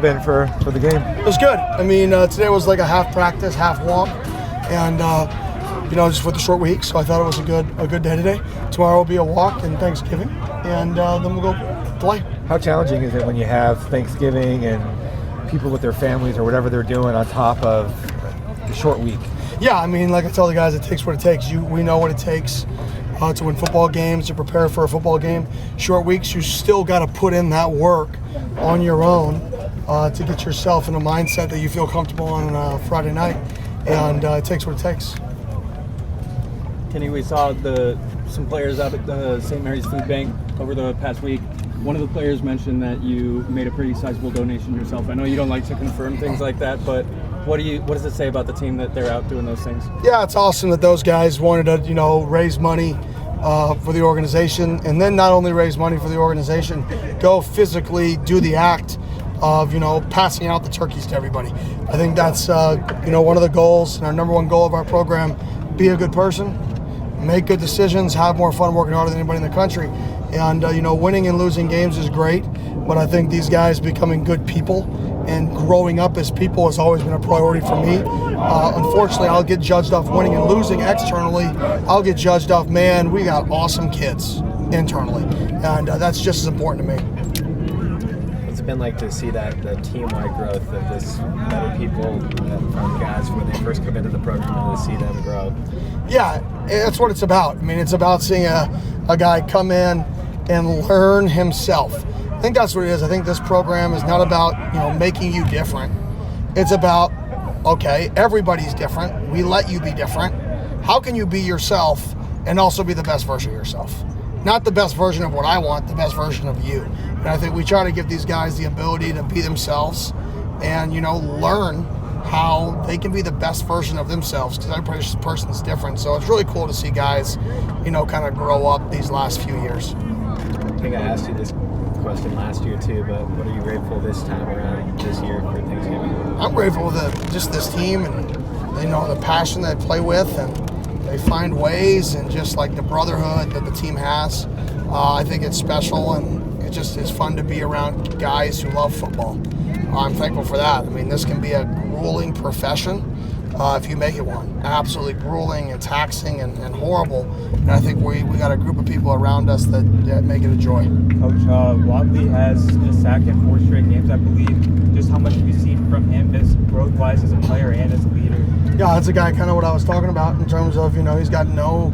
Been for the game? It was good. I mean, today was like a half practice, half walk, and just with the short week, so I thought it was a good day today. Tomorrow will be a walk and Thanksgiving, and then we'll go play. How challenging is it when you have Thanksgiving and people with their families or whatever they're doing on top of the short week? Yeah, I mean, like I tell the guys, it takes what it takes. We know what it takes to win football games, to prepare for a football game. Short weeks, you still got to put in that work on your own to get yourself in a mindset that you feel comfortable on a Friday night, and it takes what it takes. Kenny, we saw some players out at the St. Mary's Food Bank over the past week. One of the players mentioned that you made a pretty sizable donation yourself. I know you don't like to confirm things like that, but what does it say about the team that they're out doing those things? Yeah, it's awesome that those guys wanted to, raise money for the organization, and then not only raise money for the organization, go physically do the act of, passing out the turkeys to everybody. I think that's, one of the goals, and our number one goal of our program: be a good person, make good decisions, have more fun working harder than anybody in the country. And, winning and losing games is great, but I think these guys becoming good people and growing up as people has always been a priority for me. Unfortunately, I'll get judged off winning and losing externally. I'll get judged off, man, we got awesome kids internally, and that's just as important to me. What's it been like to see that the team-wide growth of this better people from guys when they first come into the program and to see them grow? Yeah, that's what it's about. I mean, it's about seeing a guy come in and learn himself. I think that's what it is. I think this program is not about, making you different. It's about, okay, everybody's different. We let you be different. How can you be yourself and also be the best version of yourself? Not the best version of what I want, the best version of you. And I think we try to give these guys the ability to be themselves and, learn how they can be the best version of themselves, because every person's different. So it's really cool to see guys, kind of grow up these last few years. I think I asked you this question last year too, but what are you grateful this time around this year for Thanksgiving? I'm grateful that just this team and, the passion that they play with, and they find ways, and just like the brotherhood that the team has. I think it's special, and it's fun to be around guys who love football. I'm thankful for that. I mean, this can be a grueling profession if you make it one. Absolutely grueling and taxing and horrible. And I think we got a group of people around us that make it a joy. Coach, Wadley has a sack in 4 straight games, I believe. Just how much have you seen from him as growth-wise as a player and as a leader? Yeah, that's a guy kind of what I was talking about in terms of, he's got no,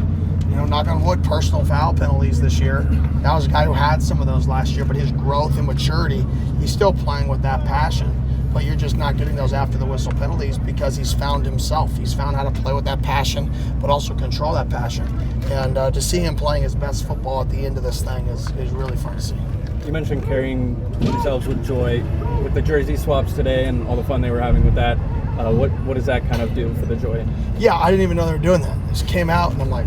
knock on wood, personal foul penalties this year. That was a guy who had some of those last year, but his growth and maturity, he's still playing with that passion. But you're just not getting those after the whistle penalties because he's found himself. He's found how to play with that passion, but also control that passion. And to see him playing his best football at the end of this thing is really fun to see. You mentioned carrying themselves with joy with the jersey swaps today and all the fun they were having with that. What does that kind of do for the joy? Yeah, I didn't even know they were doing that. I just came out and I'm like,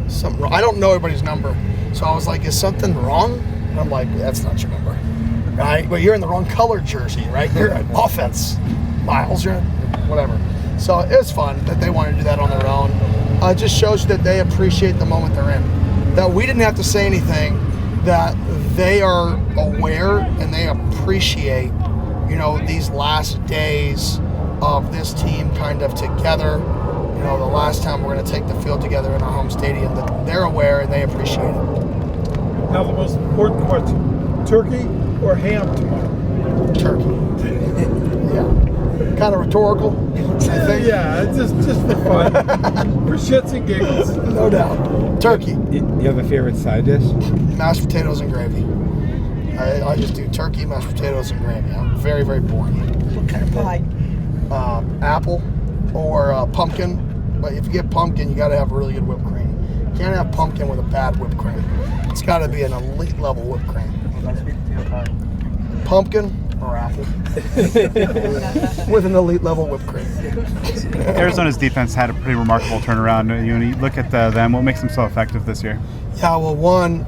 something wrong. I don't know everybody's number. So I was like, is something wrong? And I'm like, that's not your number. Right? But you're in the wrong color jersey, right? You're an offense. Miles, you're whatever. So it was fun that they wanted to do that on their own. It just shows that they appreciate the moment they're in. That we didn't have to say anything, that they are aware and they appreciate, these last days of this team kind of together. The last time we're going to take the field together in our home stadium, that they're aware and they appreciate it. Now the most important question, turkey or ham tomorrow? Turkey. Yeah. Kind of rhetorical, I think. Yeah, it's just for fun. For shits and giggles. No doubt. Turkey. You have a favorite side dish? Mashed potatoes and gravy. I just do turkey, mashed potatoes, and gravy. I'm very, very boring. What kind of pie? Apple or pumpkin. But if you get pumpkin, you got to have really good whipped cream. You can't have pumpkin with a bad whipped cream. It's got to be an elite level whipped cream. Pumpkin or apple with an elite level whipped cream. Arizona's defense had a pretty remarkable turnaround. When you look at them, what makes them so effective this year? Yeah, well, one,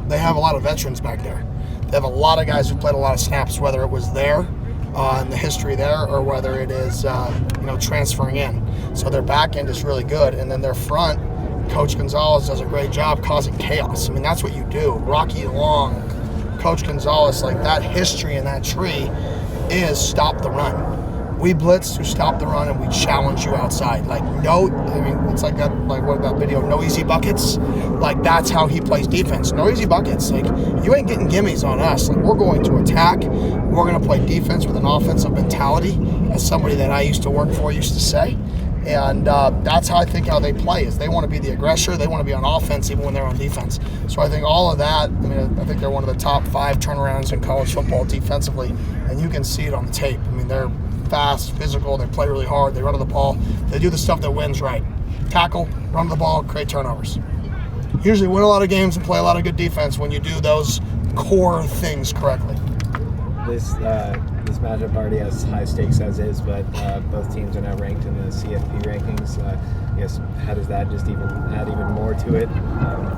they have a lot of veterans back there. They have a lot of guys who played a lot of snaps, whether it was there in the history there or whether it is, transferring in. So their back end is really good. And then their front, Coach Gonzalez does a great job causing chaos. I mean, that's what you do. Rocky Long, Coach Gonzalez, like that history in that tree is stop the run. We blitz to stop the run, and we challenge you outside. Like, no, I mean, it's like that, like what that video, no easy buckets. Like, that's how he plays defense. No easy buckets. Like, you ain't getting gimmies on us. Like, we're going to attack. We're going to play defense with an offensive mentality, as somebody that I used to work for used to say. And that's how I think how they play is they want to be the aggressor. They want to be on offense even when they're on defense. So I think all of that, I mean, I think they're one of the top 5 turnarounds in college football defensively, and you can see it on the tape. I mean, they're fast, physical, they play really hard, they run to the ball, they do the stuff that wins right. Tackle, run the ball, create turnovers. Usually win a lot of games and play a lot of good defense when you do those core things correctly. This matchup already has high stakes as is, but both teams are now ranked in the CFP rankings. I guess how does that just even add even more to it?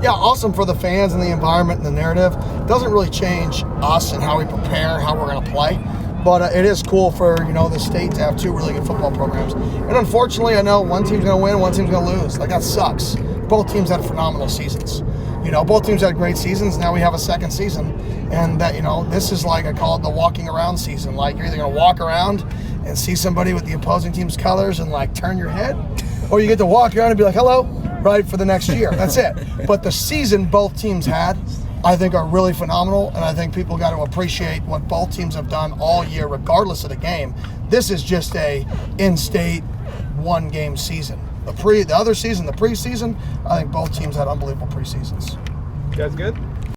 Yeah, awesome for the fans and the environment and the narrative. Doesn't really change us and how we prepare, how we're going to play. But it is cool for, the state to have 2 really good football programs. And unfortunately, I know one team's going to win, one team's going to lose. Like, that sucks. Both teams had phenomenal seasons. Both teams had great seasons. Now we have a second season. And that, this is like, I call it the walking around season. Like, you're either going to walk around and see somebody with the opposing team's colors and, like, turn your head, or you get to walk around and be like, hello, right, for the next year. That's it. But the season both teams had, I think, are really phenomenal, and I think people got to appreciate what both teams have done all year, regardless of the game. This is just a in-state, one-game season. The other season, the preseason, I think both teams had unbelievable preseasons. You guys good?